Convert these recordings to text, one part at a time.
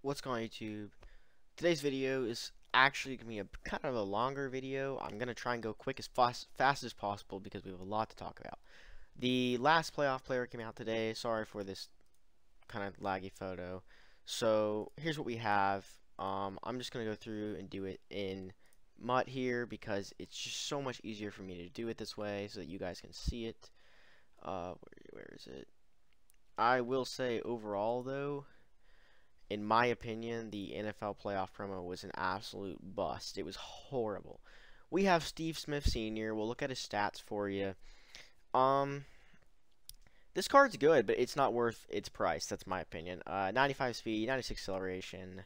What's going on, YouTube? Today's video is actually going to be a kind of a longer video. I'm going to try and go quick as fast as possible because we have a lot to talk about. The last playoff player came out today. Sorry for this kind of laggy photo. So here's what we have. I'm just going to go through and do it in MUT here because it's just so much easier for me to do it this way so that you guys can see it. Where is it? I will say overall though, in my opinion, the NFL playoff promo was an absolute bust. It was horrible. We have Steve Smith Sr. We'll look at his stats for you. This card's good, but it's not worth its price. That's my opinion. 95 speed, 96 acceleration.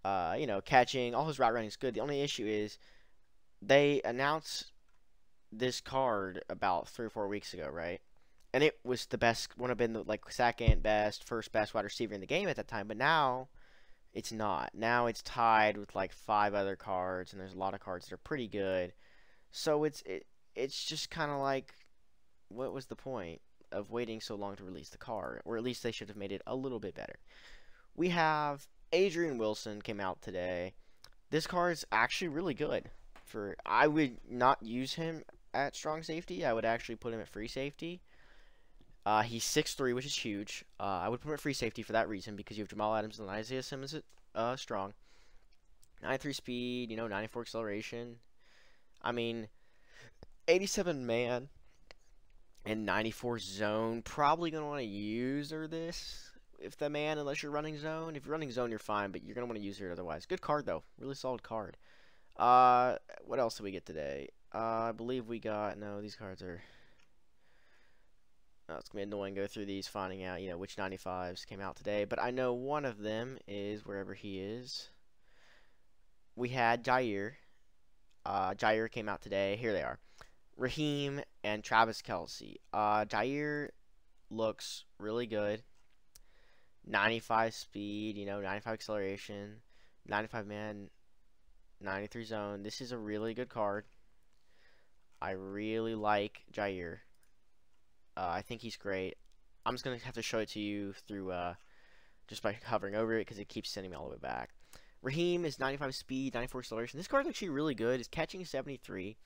Catching. All his route running is good. The only issue is they announced this card about 3 or 4 weeks ago, right? And it was the best, would have been the second best, first best wide receiver in the game at that time. But now it's not. Now it's tied with like 5 other cards, and there's a lot of cards that are pretty good. So it's just kind of like, what was the point of waiting so long to release the card? Or at least they should have made it a little bit better. We have Adrian Wilson came out today. This card is actually really good. I would not use him at strong safety. I would actually put him at free safety. He's 6'3", which is huge. I would put him at free safety for that reason, because you have Jamal Adams and Isaiah Simmons at strong. 93 speed, 94 acceleration. I mean, 87 man and 94 zone. Probably going to want to use this if the man, unless you're running zone. If you're running zone, you're fine, but you're going to want to use it otherwise. Good card, though. Really solid card. What else did we get today? I believe we got... No, these cards are... it's going to be annoying to go through these, finding out, which 95s came out today. But I know one of them is wherever he is. We had Jair. Jair came out today. Here they are. Raheem and Travis Kelce. Jair looks really good. 95 speed, 95 acceleration. 95 man, 93 zone. This is a really good card. I really like Jair. I think he's great. I'm just going to have to show it to you through just by hovering over it because it keeps sending me all the way back. Raheem is 95 speed, 94 acceleration. This card is actually really good. His catching is 73.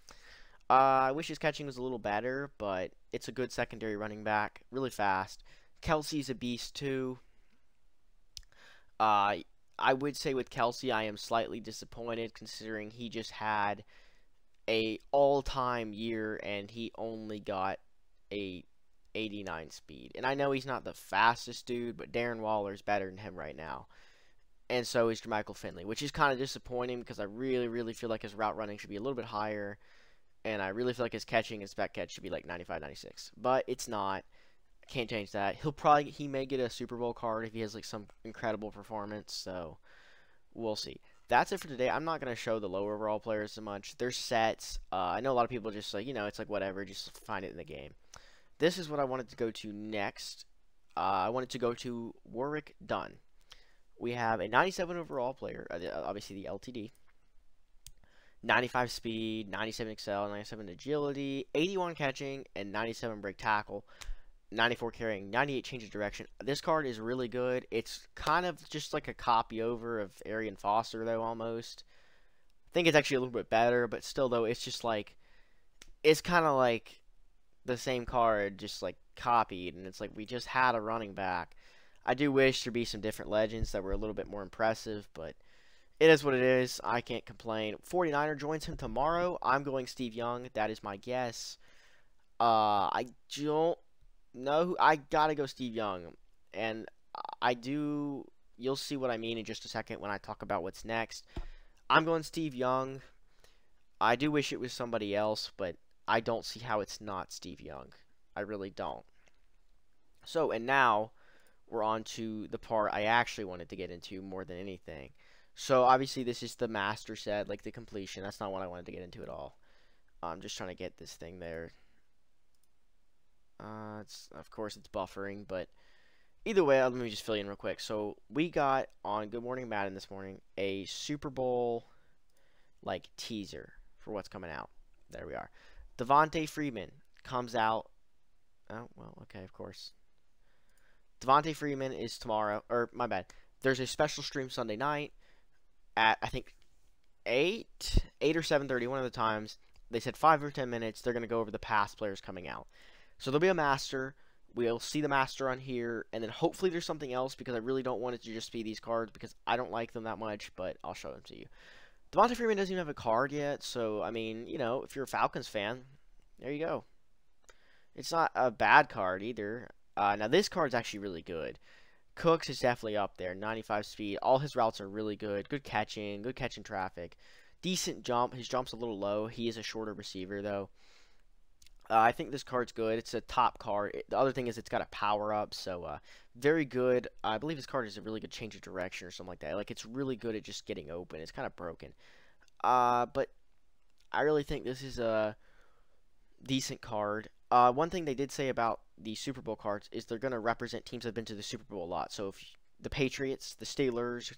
I wish his catching was a little better, but it's a good secondary running back. Really fast. Kelce's a beast too. I would say with Kelce, I am slightly disappointed considering he just had a all-time year and he only got a 89 speed. And I know he's not the fastest dude, but Darren Waller's better than him right now. And so is Jermichael Finley, which is kind of disappointing because I really, really feel like his route running should be a little bit higher. And I really feel like his catching, his back catch should be like 95, 96. But it's not. Can't change that. He may get a Super Bowl card if he has like some incredible performance. So we'll see. That's it for today. I'm not going to show the lower overall players so much. Their sets. I know a lot of people just like, it's like whatever. Just find it in the game. This is what I wanted to go to next. I wanted to go to Warwick Dunn. We have a 97 overall player, obviously the LTD. 95 speed, 97 excel, 97 agility, 81 catching, and 97 break tackle. 94 carrying, 98 change of direction. This card is really good. It's kind of just like a copy over of Arian Foster, though, almost. I think it's actually a little bit better, but still, though, it's just like... It's kind of like the same card, just like copied, and it's like we just had a running back. I do wish there'd be some different legends that were a little bit more impressive, but it is what it is. I can't complain. 49er joins him tomorrow. I'm going Steve Young. That is my guess. I don't know who. I gotta go Steve Young, and I do. You'll see what I mean in just a second when I talk about what's next. I'm going Steve Young. I do wish it was somebody else, but I don't see how it's not Steve Young. I really don't. So, and now we're on to the part I actually wanted to get into more than anything. So, obviously, this is the master set, like the completion. That's not what I wanted to get into at all. I'm just trying to get this thing there. Of course, it's buffering, but either way, let me just fill you in real quick. So, we got on Good Morning Madden this morning a Super Bowl, teaser for what's coming out. There we are. Devontae Freeman comes out. Oh, well, okay, of course. Devontae Freeman is tomorrow. Or, my bad. There's a special stream Sunday night at, I think, 8 or 7:30, one of the times. They said 5 or 10 minutes. They're going to go over the past players coming out. So there'll be a master. We'll see the master on here, and then hopefully there's something else, because I really don't want it to just be these cards, because I don't like them that much, but I'll show them to you. Devonta Freeman doesn't even have a card yet, so, I mean, you know, if you're a Falcons fan, there you go. It's not a bad card either. Now, this card's actually really good. Cooks is definitely up there, 95 speed. All his routes are really good. Good catching traffic. Decent jump. His jump's a little low. He is a shorter receiver, though. I think this card's good. It's a top card. The other thing is it's got a power up, so very good. I believe his card is a really good change of direction or something like that. Like, it's really good at just getting open. It's kind of broken. But I really think this is a decent card. One thing they did say about the Super Bowl cards is they're going to represent teams that have been to the Super Bowl a lot. So if the Patriots, the Steelers,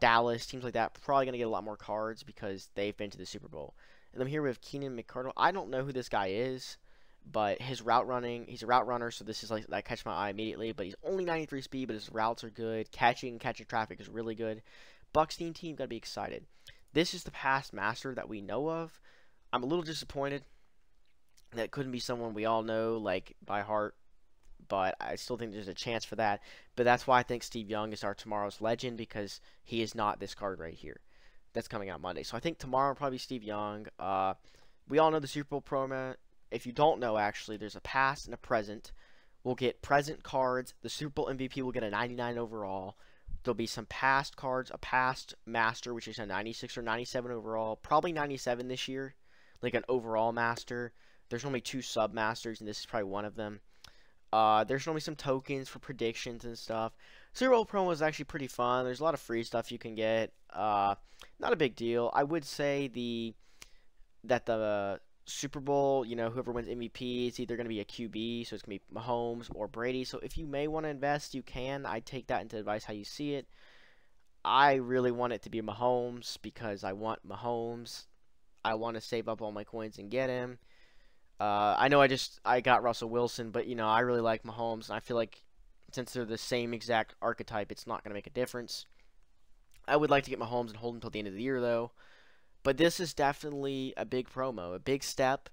Dallas, teams like that, probably going to get a lot more cards because they've been to the Super Bowl. And then here we have Keenan McCardle. I don't know who this guy is, but his route running, he's a route runner, so this is like, that catch my eye immediately. But he's only 93 speed, but his routes are good. Catching traffic is really good. Bucs team got to be excited. This is the past master that we know of. I'm a little disappointed that couldn't be someone we all know, like, by heart, but I still think there's a chance for that. But that's why I think Steve Young is our tomorrow's legend, because he is not this card right here. That's coming out Monday. So I think tomorrow will probably be Steve Young. We all know the Super Bowl promo. If you don't know, actually, there's a past and a present. We'll get present cards. The Super Bowl MVP will get a 99 overall. There'll be some past cards, a past master, which is a 96 or 97 overall. Probably 97 this year, like an overall master. There's normally 2 sub-masters, and this is probably one of them. There's normally some tokens for predictions and stuff. Super Bowl promo is actually pretty fun. There's a lot of free stuff you can get. Not a big deal. I would say that the Super Bowl, you know, whoever wins MVP, it's either going to be a QB, so it's going to be Mahomes or Brady. So if you may want to invest, you can. I take that into advice how you see it. I really want it to be Mahomes because I want Mahomes. I want to save up all my coins and get him. I know I got Russell Wilson, but, you know, I really like Mahomes, and I feel like since they're the same exact archetype, it's not going to make a difference. I would like to get Mahomes and hold him until the end of the year, though. But this is definitely a big promo, a big step.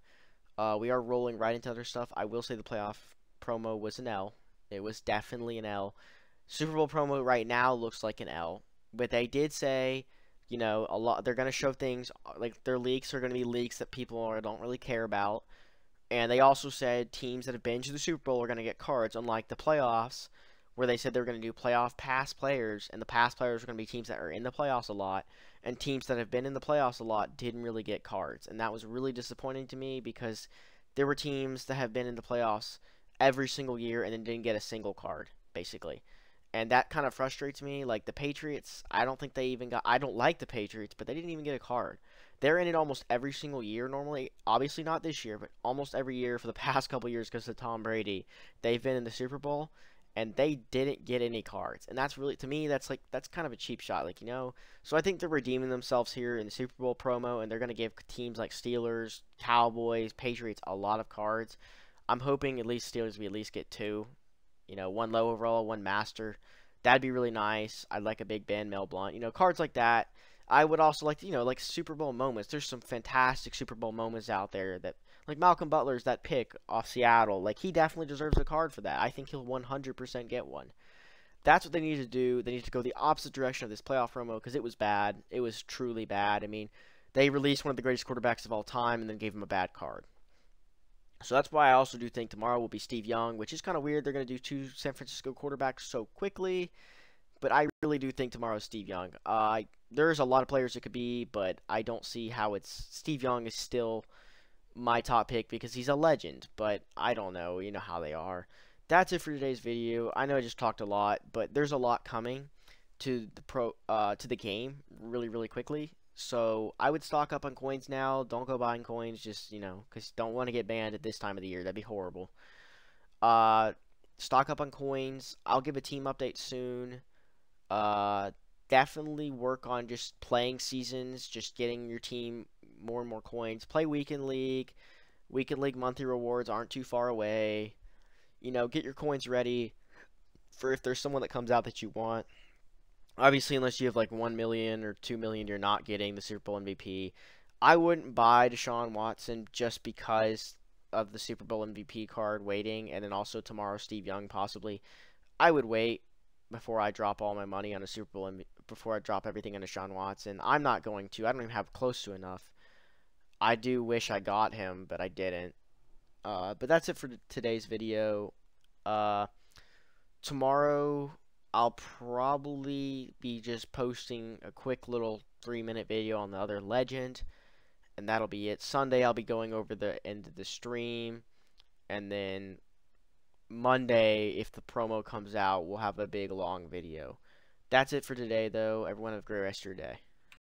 We are rolling right into other stuff. I will say the playoff promo was an L. It was definitely an L. Super Bowl promo right now looks like an L. But they did say, you know, a lot. They're going to show things, like their leaks are going to be leaks that people don't really care about. And they also said teams that have been to the Super Bowl are going to get cards, unlike the playoffs, where they said they were going to do playoff past players, and the past players are going to be teams that are in the playoffs a lot, and teams that have been in the playoffs a lot didn't really get cards. And that was really disappointing to me, because there were teams that have been in the playoffs every single year and then didn't get a single card, basically. And that kind of frustrates me. Like the Patriots, I don't think they even got... I don't like the Patriots, but they didn't even get a card. They're in it almost every single year normally. Obviously not this year, but almost every year for the past couple years because of Tom Brady. They've been in the Super Bowl, and they didn't get any cards. And that's really, to me, that's kind of a cheap shot. Like, you know, so I think they're redeeming themselves here in the Super Bowl promo, and they're going to give teams like Steelers, Cowboys, Patriots a lot of cards. I'm hoping at least Steelers we at least get 2. You know, 1 low overall, 1 master. That'd be really nice. I'd like a Big Ben, Mel Blount. You know, cards like that. I would also like to, you know, like Super Bowl moments. There's some fantastic Super Bowl moments out there that, like Malcolm Butler's that pick off Seattle. Like, he definitely deserves a card for that. I think he'll 100% get one. That's what they need to do. They need to go the opposite direction of this playoff promo because it was bad. It was truly bad. I mean, they released one of the greatest quarterbacks of all time and then gave him a bad card. So that's why I also do think tomorrow will be Steve Young, which is kind of weird. They're going to do 2 San Francisco quarterbacks so quickly. But I really do think tomorrow is Steve Young. There's a lot of players it could be, but I don't see how it's... Steve Young is still my top pick because he's a legend. But I don't know. You know how they are. That's it for today's video. I know I just talked a lot, but there's a lot coming to the game really, really quickly. So I would stock up on coins now. Don't go buying coins, just, you know, because you don't want to get banned at this time of the year. That'd be horrible. Stock up on coins. I'll give a team update soon. Definitely work on just playing seasons, just getting your team more and more coins. Play Weekend League. Weekend League monthly rewards aren't too far away. You know, get your coins ready for if there's someone that comes out that you want. Obviously, unless you have like 1 million or 2 million, you're not getting the Super Bowl MVP. I wouldn't buy Deshaun Watson just because of the Super Bowl MVP card waiting, and then also tomorrow Steve Young possibly. I would wait before I drop all my money on a Super Bowl before I drop everything on Deshaun Watson. I'm not going to. I don't even have close to enough. I do wish I got him, but I didn't. But that's it for today's video. Uh, Tomorrow I'll probably be just posting a quick little 3-minute video on the other legend, and that'll be it. Sunday I'll be going over the end of the stream, and then Monday, if the promo comes out, we'll have a big long video. That's it for today, though. Everyone have a great rest of your day.